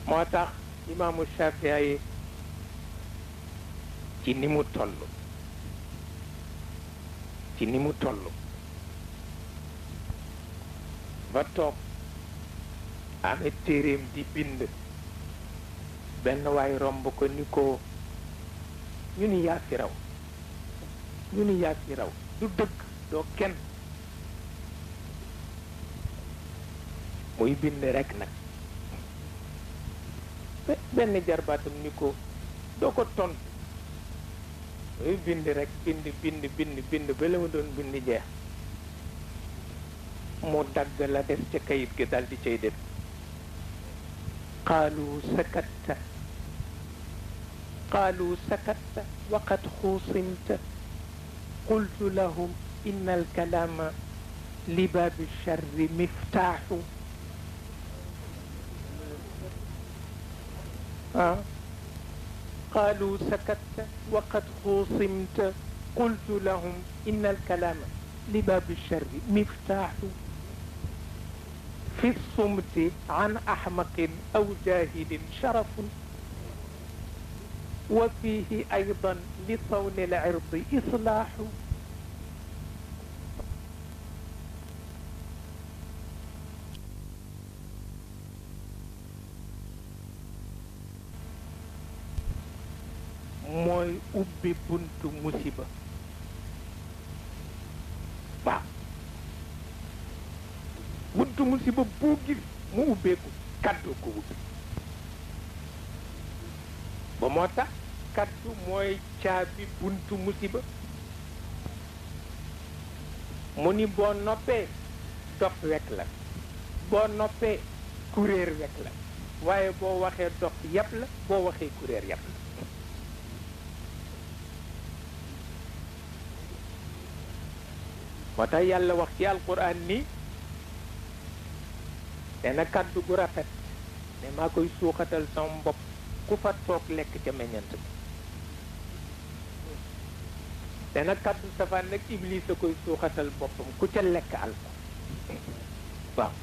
moo tax imaamu Shafii ci ni mu toll ba toog amee téeréem di bind benn waay romb ko ni ko ñu ni yaa fi raw du dëgg doo kenn muy bind rekk nag benn jarbaatam ni ko doo ko tontu muy bind rekk bind ba la ma doon bind jeex mu dagg la des ca kayit gi dal di cay def qaalu sakatta waqad xuusimta qultu lahum inna alkalaama li baabi charri miftaaxu qaalu sakatta waqad xuusimta qultu lahum inna alkalaama li baabi charri miftaaxu fi sumti an axmaqin aw jaahilin sharafun wa fiihi aydan li sawni al-irdi islaaxu mooy ubbi buntu musiba waaw buntu musiba boo gis mu ubbeeku kaddu ko ubbi ba moo tax kaddu mooy caabi buntu musiba mu ni boo noppee dof wekk la boo noppee kuréer wekk la waaye boo waxee dof yàpp la boo waxee kuréer yàpp la moo tax yàlla wax ci alquran ni dana kaddu gu rafet ne maa koy suuxatal sama bopp ku fa toog lekk ca meññant bi dana kaddu safaan nag iblis a koy suuxatal boppam ku ca lekk al ko waaw